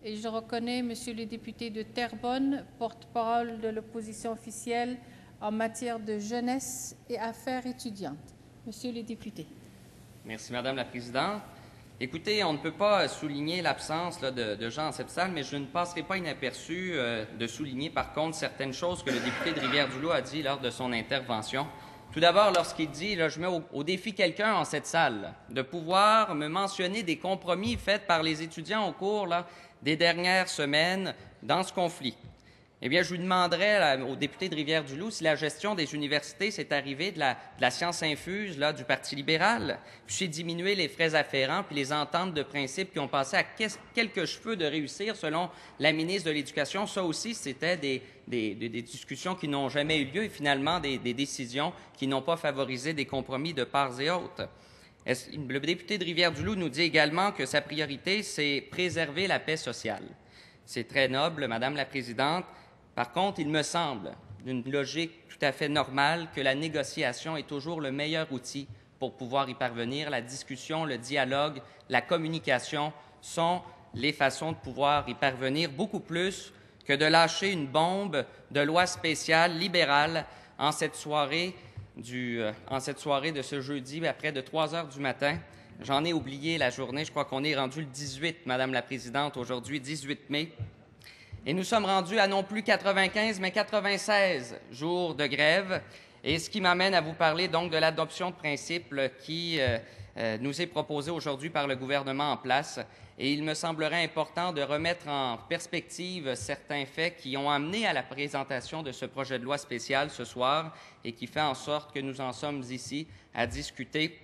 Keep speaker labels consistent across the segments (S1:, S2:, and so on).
S1: Et je reconnais Monsieur le député de Terrebonne, porte-parole de l'opposition officielle en matière de jeunesse et affaires étudiantes. Monsieur le député.
S2: Merci, Madame la Présidente. Écoutez, on ne peut pas souligner l'absence de gens dans cette salle, mais je ne passerai pas inaperçu de souligner par contre certaines choses que le député de Rivière-du-Loup a dit lors de son intervention. Tout d'abord, lorsqu'il dit, je mets au défi quelqu'un en cette salle, de pouvoir me mentionner des compromis faits par les étudiants au cours des dernières semaines dans ce conflit. Eh bien, je lui demanderais au député de Rivière-du-Loup si la gestion des universités s'est arrivée de la science infuse du Parti libéral, puis c'est diminuer les frais afférents puis les ententes de principe qui ont passé à quelques cheveux de réussir, selon la ministre de l'Éducation. Ça aussi, c'était des discussions qui n'ont jamais eu lieu et finalement des décisions qui n'ont pas favorisé des compromis de part et autre. Le député de Rivière-du-Loup nous dit également que sa priorité, c'est préserver la paix sociale. C'est très noble, Madame la Présidente. Par contre, il me semble, d'une logique tout à fait normale, que la négociation est toujours le meilleur outil pour pouvoir y parvenir. La discussion, le dialogue, la communication sont les façons de pouvoir y parvenir, beaucoup plus que de lâcher une bombe de loi spéciale libérale en cette soirée de ce jeudi, à près de 3 heures du matin. J'en ai oublié la journée. Je crois qu'on est rendu le 18, Madame la Présidente, aujourd'hui, 18 mai. Et nous sommes rendus à non plus 95, mais 96 jours de grève. Et ce qui m'amène à vous parler donc de l'adoption de principes qui nous est proposée aujourd'hui par le gouvernement en place. Et il me semblerait important de remettre en perspective certains faits qui ont amené à la présentation de ce projet de loi spécial ce soir et qui fait en sorte que nous en sommes ici à discuter,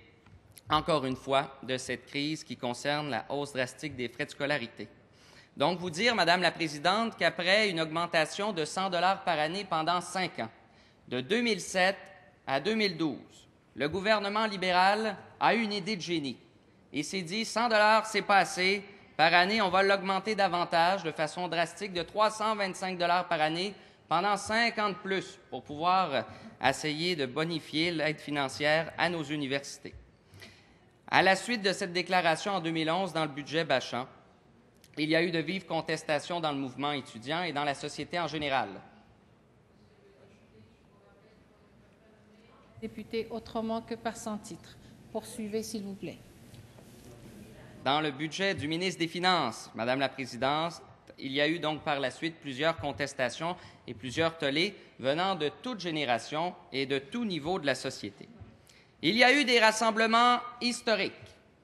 S2: encore une fois, de cette crise qui concerne la hausse drastique des frais de scolarité. Donc, vous dire, Madame la Présidente, qu'après une augmentation de 100 $ par année pendant 5 ans, de 2007 à 2012, le gouvernement libéral a eu une idée de génie. Il s'est dit, 100 $, c'est pas assez. Par année, on va l'augmenter davantage, de façon drastique, de 325 $ par année, pendant 5 ans de plus, pour pouvoir essayer de bonifier l'aide financière à nos universités. À la suite de cette déclaration en 2011 dans le budget Bachand, il y a eu de vives contestations dans le mouvement étudiant et dans la société en général.
S1: Député, autrement que par son titre. Poursuivez, s'il vous plaît.
S2: Dans le budget du ministre des Finances, Madame la Présidente, il y a eu donc par la suite plusieurs contestations et plusieurs tollés venant de toute génération et de tout niveau de la société. Il y a eu des rassemblements historiques.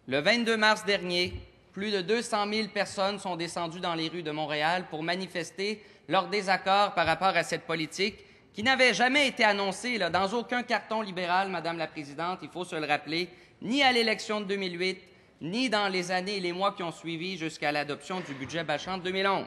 S2: Le 22 mars dernier, plus de 200 000 personnes sont descendues dans les rues de Montréal pour manifester leur désaccord par rapport à cette politique qui n'avait jamais été annoncée dans aucun carton libéral, Madame la Présidente, il faut se le rappeler, ni à l'élection de 2008, ni dans les années et les mois qui ont suivi jusqu'à l'adoption du budget Bachand de 2011.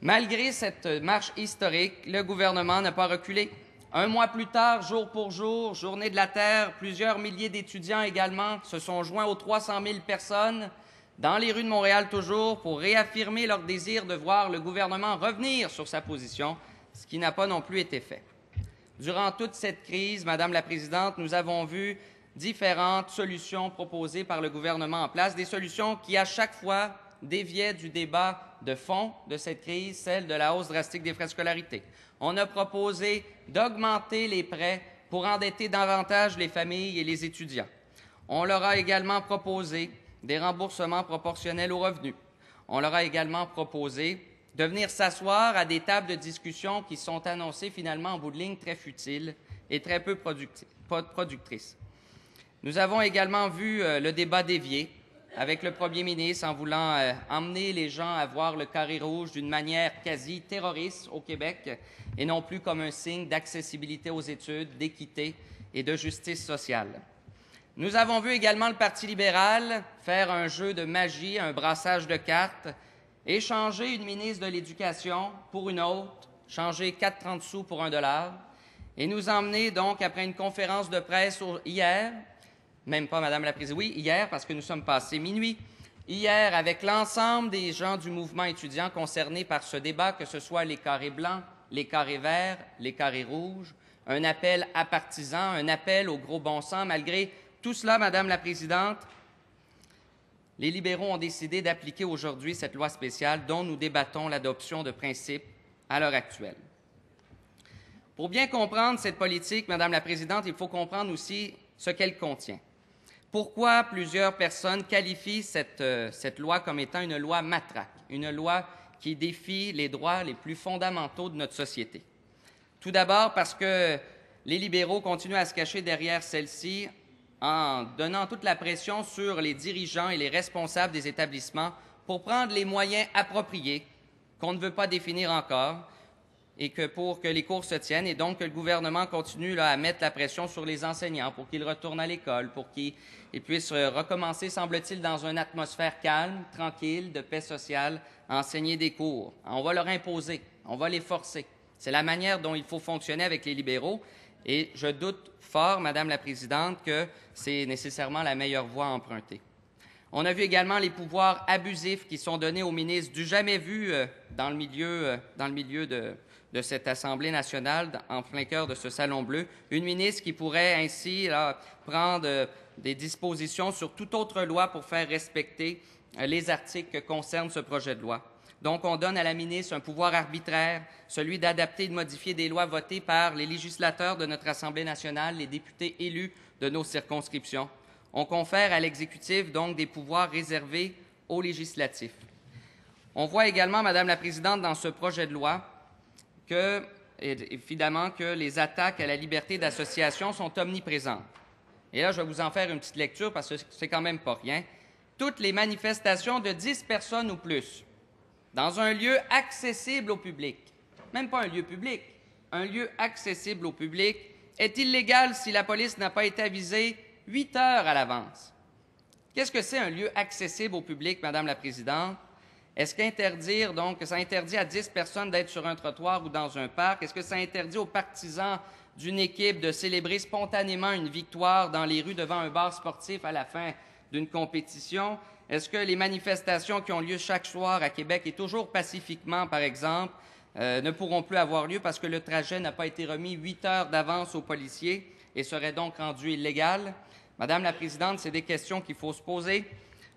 S2: Malgré cette marche historique, le gouvernement n'a pas reculé. Un mois plus tard, jour pour jour, Journée de la Terre, plusieurs milliers d'étudiants également se sont joints aux 300 000 personnes dans les rues de Montréal toujours pour réaffirmer leur désir de voir le gouvernement revenir sur sa position, ce qui n'a pas non plus été fait. Durant toute cette crise, Madame la Présidente, nous avons vu différentes solutions proposées par le gouvernement en place, des solutions qui, à chaque fois, déviaient du débat de fond de cette crise, celle de la hausse drastique des frais de scolarité. On a proposé d'augmenter les prêts pour endetter davantage les familles et les étudiants. On leur a également proposé des remboursements proportionnels aux revenus. On leur a également proposé de venir s'asseoir à des tables de discussion qui sont annoncées finalement en bout de ligne très futiles et très peu productrices. Nous avons également vu le débat dévié avec le premier ministre en voulant emmener les gens à voir le carré rouge d'une manière quasi terroriste au Québec et non plus comme un signe d'accessibilité aux études, d'équité et de justice sociale. Nous avons vu également le Parti libéral faire un jeu de magie, un brassage de cartes, échanger une ministre de l'Éducation pour une autre, changer 4,30 sous pour $1, et nous emmener donc, après une conférence de presse hier, même pas, Madame la Présidente, oui, hier, parce que nous sommes passés minuit, hier, avec l'ensemble des gens du mouvement étudiant concernés par ce débat, que ce soit les carrés blancs, les carrés verts, les carrés rouges, un appel à partisans, un appel au gros bon sens. Malgré tout cela, Madame la Présidente, les libéraux ont décidé d'appliquer aujourd'hui cette loi spéciale dont nous débattons l'adoption de principe à l'heure actuelle. Pour bien comprendre cette politique, Madame la Présidente, il faut comprendre aussi ce qu'elle contient. Pourquoi plusieurs personnes qualifient cette loi comme étant une loi matraque, une loi qui défie les droits les plus fondamentaux de notre société? Tout d'abord parce que les libéraux continuent à se cacher derrière celle-ci en donnant toute la pression sur les dirigeants et les responsables des établissements pour prendre les moyens appropriés qu'on ne veut pas définir encore et que pour que les cours se tiennent, et donc que le gouvernement continue à mettre la pression sur les enseignants pour qu'ils retournent à l'école, pour qu'ils puissent recommencer, semble-t-il, dans une atmosphère calme, tranquille, de paix sociale, à enseigner des cours. On va leur imposer, on va les forcer. C'est la manière dont il faut fonctionner avec les libéraux, et je doute fort, Madame la Présidente, que c'est nécessairement la meilleure voie à emprunter. On a vu également les pouvoirs abusifs qui sont donnés aux ministres du jamais vu dans le milieu de cette Assemblée nationale, en plein cœur de ce Salon bleu. Une ministre qui pourrait ainsi prendre des dispositions sur toute autre loi pour faire respecter les articles que concerne ce projet de loi. Donc, on donne à la ministre un pouvoir arbitraire, celui d'adapter et de modifier des lois votées par les législateurs de notre Assemblée nationale, les députés élus de nos circonscriptions. On confère à l'exécutif, donc, des pouvoirs réservés aux législatifs. On voit également, Madame la Présidente, dans ce projet de loi, évidemment, que les attaques à la liberté d'association sont omniprésentes. Et là, je vais vous en faire une petite lecture parce que c'est quand même pas rien. Toutes les manifestations de 10 personnes ou plus, dans un lieu accessible au public, même pas un lieu public, un lieu accessible au public, est illégale si la police n'a pas été avisée 8 heures à l'avance. Qu'est-ce que c'est un lieu accessible au public, Madame la Présidente? Est-ce qu'interdire, donc, ça interdit à 10 personnes d'être sur un trottoir ou dans un parc? Est-ce que ça interdit aux partisans d'une équipe de célébrer spontanément une victoire dans les rues devant un bar sportif à la fin d'une compétition? Est-ce que les manifestations qui ont lieu chaque soir à Québec et toujours pacifiquement, par exemple, ne pourront plus avoir lieu parce que le trajet n'a pas été remis 8 heures d'avance aux policiers et serait donc rendu illégal? Madame la Présidente, c'est des questions qu'il faut se poser.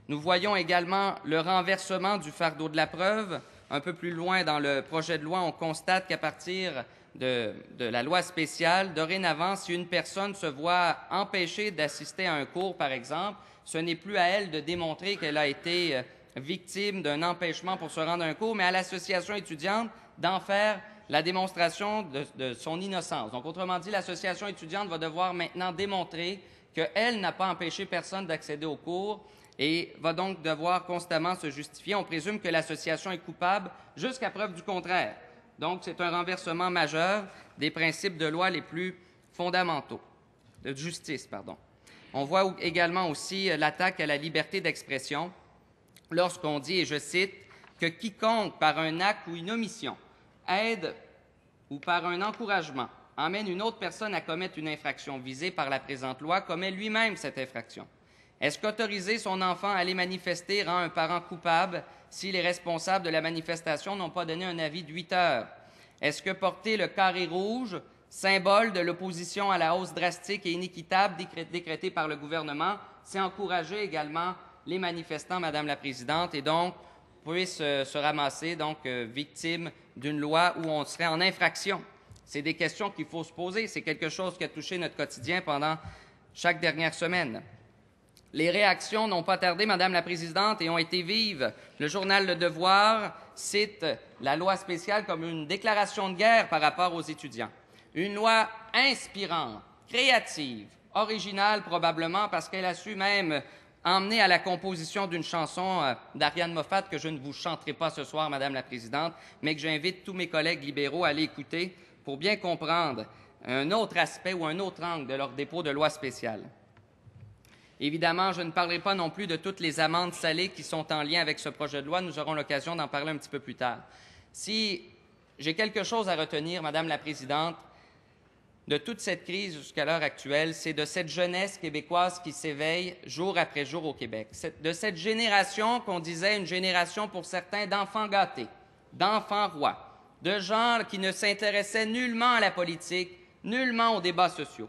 S2: Nous voyons également le renversement du fardeau de la preuve. Un peu plus loin dans le projet de loi, on constate qu'à partir de la loi spéciale, dorénavant, si une personne se voit empêchée d'assister à un cours, par exemple, ce n'est plus à elle de démontrer qu'elle a été victime d'un empêchement pour se rendre à un cours, mais à l'association étudiante d'en faire la démonstration de son innocence. Donc, autrement dit, l'association étudiante va devoir maintenant démontrer qu'elle n'a pas empêché personne d'accéder au cours et va donc devoir constamment se justifier. On présume que l'association est coupable jusqu'à preuve du contraire. Donc, c'est un renversement majeur des principes de loi les plus fondamentaux, de justice, pardon. On voit également aussi l'attaque à la liberté d'expression lorsqu'on dit, et je cite, que quiconque, par un acte ou une omission, aide ou par un encouragement, emmène une autre personne à commettre une infraction visée par la présente loi, commet lui-même cette infraction. Est-ce qu'autoriser son enfant à aller manifester rend un parent coupable si les responsables de la manifestation n'ont pas donné un avis de 8 heures? Est-ce que porter le carré rouge, symbole de l'opposition à la hausse drastique et inéquitable décrétée par le gouvernement, c'est encourager également les manifestants, Madame la Présidente, et donc puissent se ramasser victimes d'une loi où on serait en infraction? C'est des questions qu'il faut se poser. C'est quelque chose qui a touché notre quotidien pendant chaque dernière semaine. Les réactions n'ont pas tardé, Madame la Présidente, et ont été vives. Le journal Le Devoir cite la loi spéciale comme une déclaration de guerre par rapport aux étudiants. Une loi inspirante, créative, originale probablement, parce qu'elle a su même emmener à la composition d'une chanson d'Ariane Moffat que je ne vous chanterai pas ce soir, Madame la Présidente, mais que j'invite tous mes collègues libéraux à aller écouter pour bien comprendre un autre aspect ou un autre angle de leur dépôt de loi spéciale. Évidemment, je ne parlerai pas non plus de toutes les amendes salées qui sont en lien avec ce projet de loi. Nous aurons l'occasion d'en parler un petit peu plus tard. Si j'ai quelque chose à retenir, Madame la Présidente, de toute cette crise jusqu'à l'heure actuelle, c'est de cette jeunesse québécoise qui s'éveille jour après jour au Québec. De cette génération qu'on disait une génération pour certains d'enfants gâtés, d'enfants rois, de gens qui ne s'intéressaient nullement à la politique, nullement aux débats sociaux.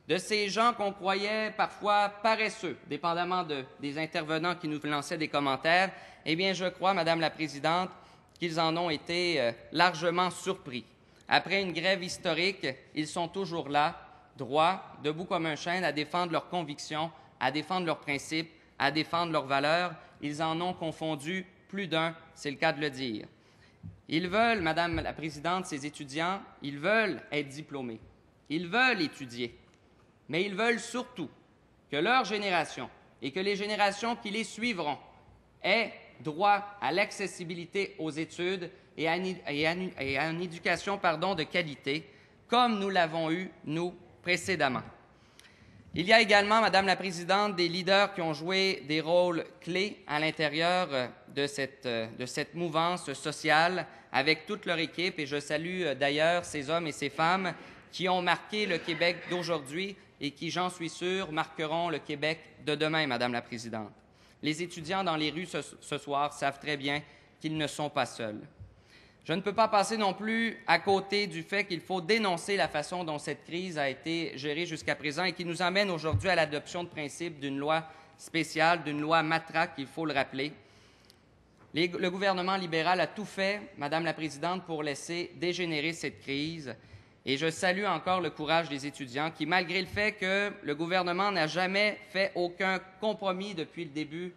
S2: de ces gens qu'on croyait parfois paresseux, dépendamment des intervenants qui nous lançaient des commentaires, eh bien, je crois, Madame la Présidente, qu'ils en ont été largement surpris. Après une grève historique, ils sont toujours là, droits, debout comme un chêne, à défendre leurs convictions, à défendre leurs principes, à défendre leurs valeurs. Ils en ont confondu plus d'un, c'est le cas de le dire. Ils veulent, Madame la Présidente, ces étudiants, ils veulent être diplômés. Ils veulent étudier. Mais ils veulent surtout que leur génération et que les générations qui les suivront aient droit à l'accessibilité aux études et à une éducation de qualité, comme nous l'avons eu, nous, précédemment. Il y a également, Madame la Présidente, des leaders qui ont joué des rôles clés à l'intérieur de cette mouvance sociale avec toute leur équipe, et je salue d'ailleurs ces hommes et ces femmes qui ont marqué le Québec d'aujourd'hui et qui, j'en suis sûr, marqueront le Québec de demain, Madame la Présidente. Les étudiants dans les rues ce soir savent très bien qu'ils ne sont pas seuls. Je ne peux pas passer non plus à côté du fait qu'il faut dénoncer la façon dont cette crise a été gérée jusqu'à présent et qui nous amène aujourd'hui à l'adoption de principe d'une loi spéciale, d'une loi matraque, il faut le rappeler. Le gouvernement libéral a tout fait, Madame la Présidente, pour laisser dégénérer cette crise. Et je salue encore le courage des étudiants qui, malgré le fait que le gouvernement n'a jamais fait aucun compromis depuis le début,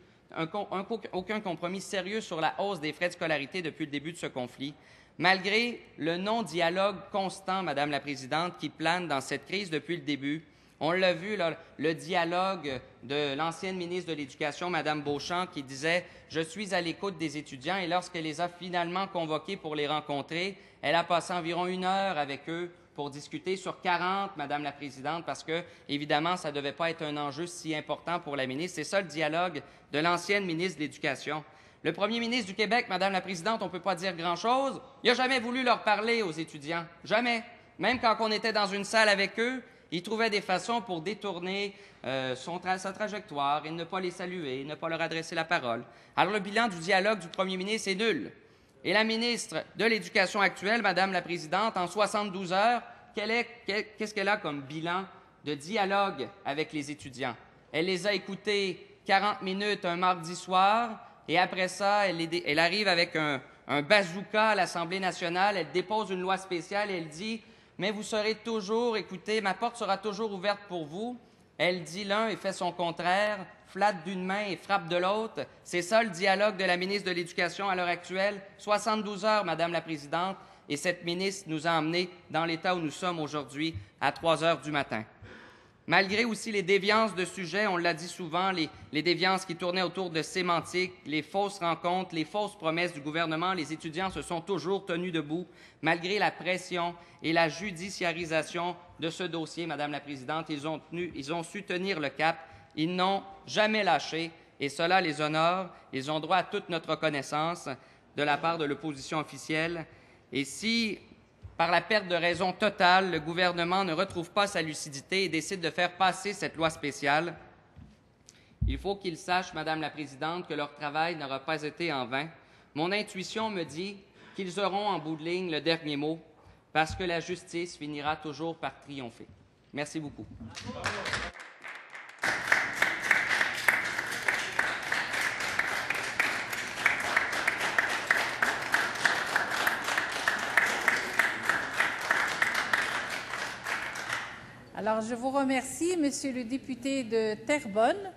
S2: aucun compromis sérieux sur la hausse des frais de scolarité depuis le début de ce conflit, malgré le non-dialogue constant, Madame la Présidente, qui plane dans cette crise depuis le début. On l'a vu, là, le dialogue de l'ancienne ministre de l'Éducation, Mme Beauchamp, qui disait « Je suis à l'écoute des étudiants » et lorsqu'elle les a finalement convoqués pour les rencontrer, elle a passé environ 1 heure avec eux pour discuter sur 40, Madame la Présidente, parce que, évidemment, ça ne devait pas être un enjeu si important pour la ministre. C'est ça le dialogue de l'ancienne ministre de l'Éducation. Le premier ministre du Québec, Madame la Présidente, on ne peut pas dire grand-chose. Il n'a jamais voulu leur parler aux étudiants. Jamais. Même quand on était dans une salle avec eux, il trouvait des façons pour détourner sa trajectoire et ne pas les saluer, ne pas leur adresser la parole. Alors, le bilan du dialogue du premier ministre est nul. Et la ministre de l'Éducation actuelle, Madame la Présidente, en 72 heures, qu'est-ce qu'elle a comme bilan de dialogue avec les étudiants? Elle les a écoutés 40 minutes un mardi soir, et après ça, elle arrive avec un bazooka à l'Assemblée nationale, elle dépose une loi spéciale et elle dit « Mais vous serez toujours, écoutez, ma porte sera toujours ouverte pour vous. » Elle dit l'un et fait son contraire, flatte d'une main et frappe de l'autre. C'est ça le dialogue de la ministre de l'Éducation à l'heure actuelle. 72 heures, Madame la Présidente, et cette ministre nous a emmenés dans l'état où nous sommes aujourd'hui, à 3 heures du matin. Malgré aussi les déviances de sujets, on l'a dit souvent, les déviances qui tournaient autour de sémantique, les fausses rencontres, les fausses promesses du gouvernement, les étudiants se sont toujours tenus debout, malgré la pression et la judiciarisation de ce dossier, Madame la Présidente. Ils ont su tenir le cap, ils n'ont jamais lâché, et cela les honore. Ils ont droit à toute notre reconnaissance de la part de l'opposition officielle. Et si, par la perte de raison totale, le gouvernement ne retrouve pas sa lucidité et décide de faire passer cette loi spéciale, il faut qu'ils sachent, Madame la Présidente, que leur travail n'aura pas été en vain. Mon intuition me dit qu'ils auront en bout de ligne le dernier mot, parce que la justice finira toujours par triompher. Merci beaucoup.
S1: Alors, je vous remercie, Monsieur le député de Terrebonne.